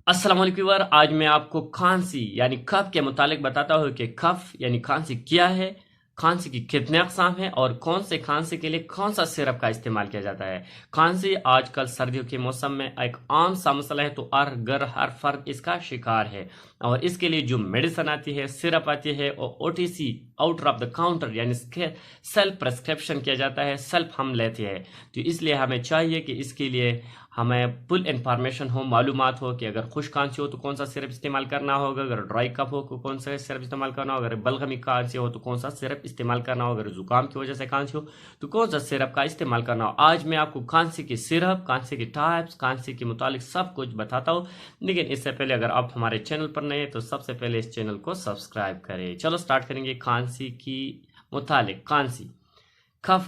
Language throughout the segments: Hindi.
अस्सलाम वालेकुम व्यूअर। आज मैं आपको खांसी यानी कफ के मुतालिक बताता हूँ कि कफ यानी खांसी क्या है, खांसी की कितने अकसाम हैं और कौन से खांसी के लिए कौन सा सिरप का इस्तेमाल किया जाता है। खांसी आजकल सर्दियों के मौसम में एक आम सा मसला है, तो हर घर हर फर्द इसका शिकार है और इसके लिए जो मेडिसिन आती है, सिरप आती है और OTC outer of the counter यानी सेल्फ प्रेस्क्रिप्शन किया जाता है, सेल्फ हम लेते हैं। तो इसलिए हमें चाहिए कि इसके लिए हमें फुल इंफॉर्मेशन हो, मालूमात हो कि अगर खुश खांसी हो तो कौन सा सिरप इस्तेमाल करना होगा, अगर ड्राई कफ हो तो कौन सा सिरप इस्तेमाल करना होगा, अगर बलगमी खांसी हो तो कौन सा सिरप इस्तेमाल करना होगा, अगर जुकाम की वजह से खांसी हो तो कौन सा सिरप का इस्तेमाल करना हो। आज मैं आपको खांसी की सिरप, खांसी की टाइप्स, खांसी के मुतालिक सब कुछ बताता हूँ। लेकिन इससे पहले अगर आप हमारे चैनल पर नए हैं तो सबसे पहले इस चैनल को सब्सक्राइब करें। चलो स्टार्ट करेंगे खांसी की मुतालिक।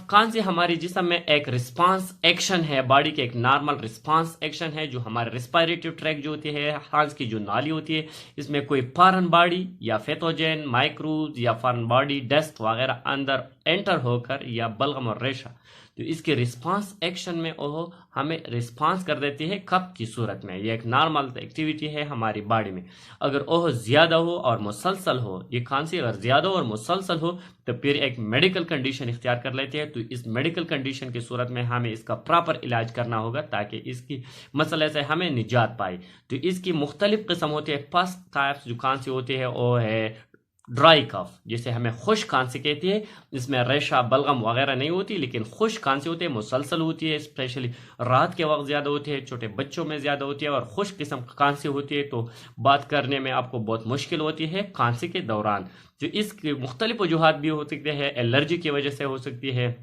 खांसी हमारे जिस्म में एक रिस्पांस एक्शन है, बॉडी के एक नॉर्मल रिस्पांस एक्शन है जो हमारे रिस्पायरेटिव ट्रैक जो होती है, सांस की जो नाली होती है, इसमें कोई फॉरेन बॉडी या पैथोजन माइक्रोब्स या फॉरेन बॉडी डस्ट वगैरह अंदर एंटर होकर या बलगम और रेशा, तो इसके रिस्पांस एक्शन में वो हमें रिस्पांस कर देती है कफ की सूरत में। ये एक नॉर्मल एक्टिविटी है हमारी बॉडी में। अगर वो ज़्यादा हो और मुसलसल हो, ये खांसी अगर ज़्यादा और मुसलसल हो तो फिर एक मेडिकल कंडीशन इख्तियार कर लेते हैं। तो इस मेडिकल कंडीशन की सूरत में हमें इसका प्रॉपर इलाज करना होगा ताकि इसकी मसले से हमें निजात पाए। तो इसकी मुख्तलिफ किस्म होती है। फर्स्ट टाइप्स जो खांसी होती है वो है ड्राई कफ, जिसे हमें खुश खांसी कहती है। इसमें रेशा बलगम वगैरह नहीं होती, लेकिन खुश खांसी होती है, मुसलसल होती है, स्पेशली रात के वक्त ज़्यादा होती है, छोटे बच्चों में ज़्यादा होती है और खुश किस्म की खांसी होती है। तो बात करने में आपको बहुत मुश्किल होती है खांसी के दौरान। जो इसकी मुख्तलिफ वजूहत भी हो सकते हैं, एलर्जी की वजह से हो सकती है,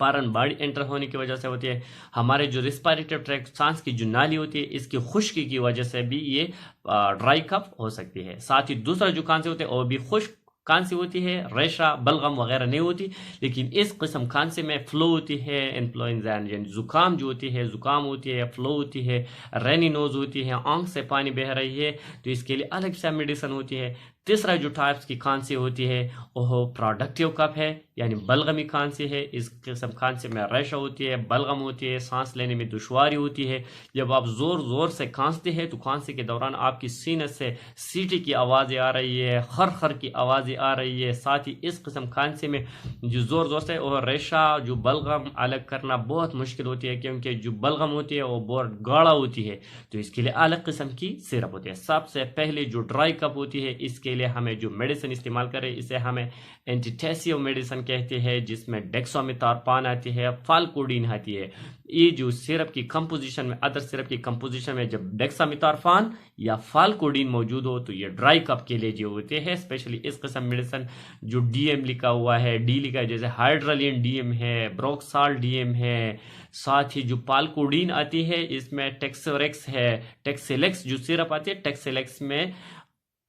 पारन बाड़ी एंटर होने की वजह से होती है, हमारे जो रिस्पायरेटरी ट्रैक सांस की जो नाली होती है इसकी खुश्की की वजह से भी ये ड्राई कफ हो सकती है। साथ ही दूसरा जो खांसी होते हैं वो भी खुश्क खांसी होती है, रेशा बलगम वगैरह नहीं होती, लेकिन इस किस्म खांसी में फ्लो होती है, इन्फ्लुएंजा यानी जुकाम जो होती है, जुकाम होती है, फ्लो होती है, रेनी नोज होती है, आंख से पानी बह रही है, तो इसके लिए अलग से मेडिसिन होती है। तीसरा जो टाइप्स की खांसी होती है वो प्रोडक्टिव कफ है यानी बलगमी खांसी है। इस किस्म खांसी में रेशा होती है, बलगम होती है, सांस लेने में दुश्वारी होती है। जब आप जोर जोर से खांसते हैं तो खांसी के दौरान आपकी सीने से सीटी की आवाज़ें आ रही है, खर खर की आवाज़ें आ रही है। साथ ही इस किस्म खांसी में जो जोर जोर से और रेशा जो बलगम अलग करना बहुत मुश्किल होती है, क्योंकि जो बलगम होती है वो बहुत गाढ़ा होती है। तो इसके लिए अलग किस्म की सिरप होती है। सबसे पहले जो ड्राई कप होती है इसके लिए हमें जो मेडिसिन इस्तेमाल करें, इसे हमें एंटीटेसियो मेडिसिन कहते हैं, जिसमें डेक्सामेथासोन आती है, फालकोडीन आती है। ये जो सिरप की कंपोजिशन में, अदर सिरप की कंपोजिशन में जब डेक्सामेथासोन या फालकोडीन मौजूद हो तो ये ड्राई कप के लिए जो होते हैं। स्पेशली इस किस्म मेडिसिन जो डीएम लिखा हुआ है, डी लिखा है, जैसे हाइड्रोलिन डीएम है, ब्रोक्साल डीएम है। साथ ही जो पालकोडीन आती है इसमें टेक्सोरेक्स है, टेक्सेलेक्स जो सिरप आती है टेक्सेलेक्स में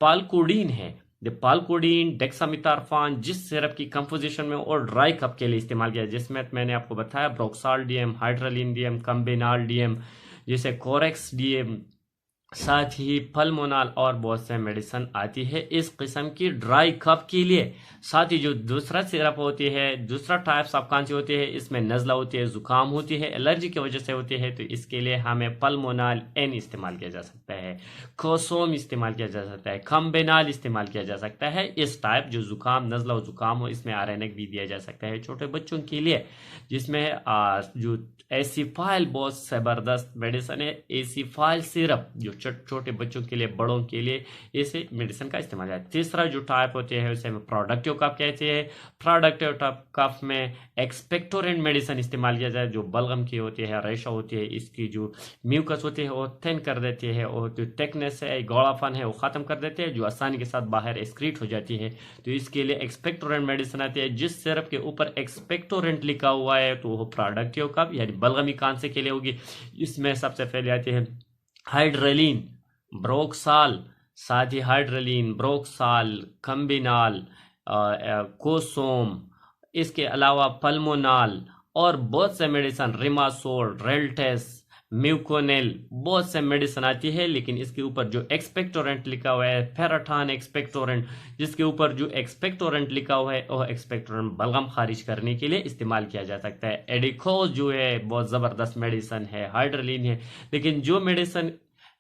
पालकोडीन है। जो पालकोडीन डेक्सामेथासोन जिस सिरप की कंपोजिशन में और ड्राई कप के लिए इस्तेमाल किया, जिसमें मैंने आपको बताया ब्रोक्साल डीएम, हाइड्रोलिन डीएम, कम्बेनाल डीएम, जैसे कोरेक्स डीएम, साथ ही पल्मोनाल और बहुत से मेडिसिन आती है इस किस्म की ड्राई कफ के लिए। साथ ही जो दूसरा सिरप होती है, दूसरा टाइप्स ऑफ खांसी होती है, इसमें नज़ला होती है, जुकाम होती है, एलर्जी की वजह से होती है, तो इसके लिए हमें पल्मोनाल एन इस्तेमाल किया जा सकता है, कोसोम इस्तेमाल किया जा सकता है, खम्बेनाल इस्तेमाल किया जा सकता है। इस टाइप जो जुकाम नज़ला और जुकाम हो इसमें आरएनएक भी दिया जा सकता है छोटे बच्चों के लिए, जिसमें जो एसिफाइल बहुत ज़बरदस्त मेडिसिन है। एसिफाइल सिरप जो छोटे बच्चों के लिए, बड़ों के लिए इसे मेडिसिन का इस्तेमाल है। तीसरा जो टाइप होते हैं उसे हम प्रोडक्टिव कफ कहते हैं। प्रोडक्टिव कफ में एक्सपेक्टोरेंट मेडिसिन इस्तेमाल किया जाए, जो बलगम की होती है, रेशा होती है, इसकी जो म्यूकस होती है वो थिन कर देती है और जो थिकनेस है, गौड़ापन है वो ख़त्म कर देते हैं, जो आसानी के साथ बाहर एक्सक्रीट हो जाती है। तो इसके लिए एक्सपेक्टोरेंट मेडिसिन आती है। जिस सिरप के ऊपर एक्सपेक्टोरेंट लिखा हुआ है तो वो प्रोडक्टिव कफ यानी बलगमी खांसी के लिए होगी। इसमें सबसे पहले आती है हाइड्रोलिन, ब्रोक्साल, साथ ही हाइड्रोलिन, ब्रोक्साल, कम्बिनाल, कोसोम, इसके अलावा पल्मोनाल और बहुत से मेडिसिन, रिमासोल, रेल्टेस, म्यूकोनेल, बहुत से मेडिसिन आती है। लेकिन इसके ऊपर जो एक्सपेक्टोरेंट लिखा हुआ है, फेराठान एक्सपेक्टोरेंट, जिसके ऊपर जो एक्सपेक्टोरेंट लिखा हुआ है वह एक्सपेक्टोरेंट बलगम खारिज करने के लिए इस्तेमाल किया जा सकता है। एडिकोज जो है बहुत ज़बरदस्त मेडिसिन है, हाइड्रोलिन है। लेकिन जो मेडिसिन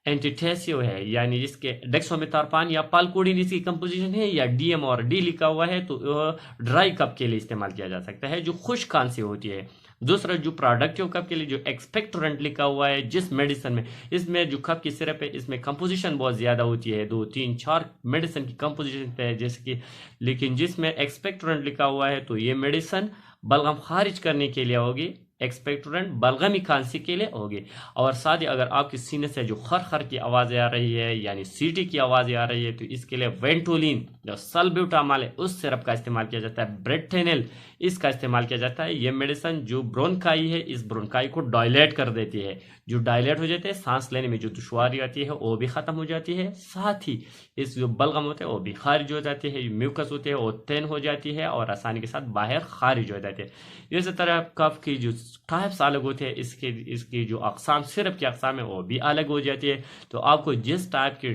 एंटीथेसियो है, यानी जिसके डेक्सोमेथार्फान या पालकोडिन इसकी कंपोजिशन है, या डीएम और डी लिखा हुआ है, तो ड्राई कफ के लिए इस्तेमाल किया जा सकता है जो खुश्क खांसी होती है। दूसरा जो प्रोडक्टिव कफ के लिए जो एक्सपेक्टोरेंट लिखा हुआ है जिस मेडिसिन में, इसमें जो कफ की सिरप है इसमें कंपोजिशन बहुत ज़्यादा होती है, 2 3 4 मेडिसिन की कंपोजिशन है जैसे कि, लेकिन जिसमें एक्सपेक्टोरेंट लिखा हुआ है तो ये मेडिसिन बलगम खारिज करने के लिए होगी, एक्सपेक्टोरेंट बलगमी खांसी के लिए होगी। और साथ ही अगर आपके सीने से जो खर खर की आवाज़ें आ रही है यानी सीटी की आवाज़ें आ रही है तो इसके लिए वेंटोलिन जो सल्ब्यूटामॉल है उस सिरप का इस्तेमाल किया जाता है, ब्रेथेनिल इसका इस्तेमाल किया जाता है। ये मेडिसिन जो ब्रोंकाई है इस ब्रोंकाई को डायलेट कर देती है, जो डायलेट हो जाते हैं सांस लेने में जो दुश्वारी आती है वो भी ख़त्म हो जाती है, साथ ही इस जो बलगम होते हैं वो भी खारिज हो जाती है, म्यूकस होते हैं वो तैन हो जाती है और आसानी के साथ बाहर खारिज हो जाती है। इसी तरह कफ की जो टाइप्स अलग होते हैं, इसकी जो अकसाम सिरप की अकसाम है वो भी अलग हो जाती है। तो आपको जिस टाइप की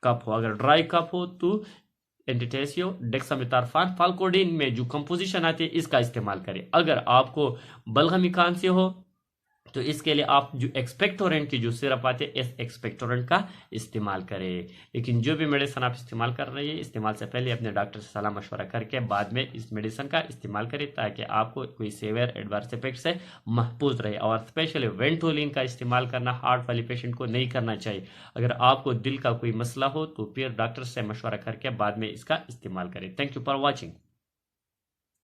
कप हो, अगर ड्राई कप हो तो एंटीथेसियो डेक्सामेथार्फान फाल्कोडिन में जो कंपोजिशन आती है इसका इस्तेमाल करें। अगर आपको बलगमी खांसी हो तो इसके लिए आप जो एक्सपेक्टोरेंट की जो सिरप आते हैं इस एक्सपेक्टोरेंट का इस्तेमाल करें। लेकिन जो भी मेडिसिन आप इस्तेमाल कर रहे हैं इस्तेमाल से पहले अपने डॉक्टर से सलाह मशवरा करके बाद में इस मेडिसिन का इस्तेमाल करें ताकि आपको कोई सीवियर एडवर्स इफेक्ट से महफूज रहे। और स्पेशली वेंटोलिन का इस्तेमाल करना हार्ट वाले पेशेंट को नहीं करना चाहिए। अगर आपको दिल का कोई मसला हो तो फिर डॉक्टर से मशवरा करके बाद में इसका इस्तेमाल करें। Thank you for watching.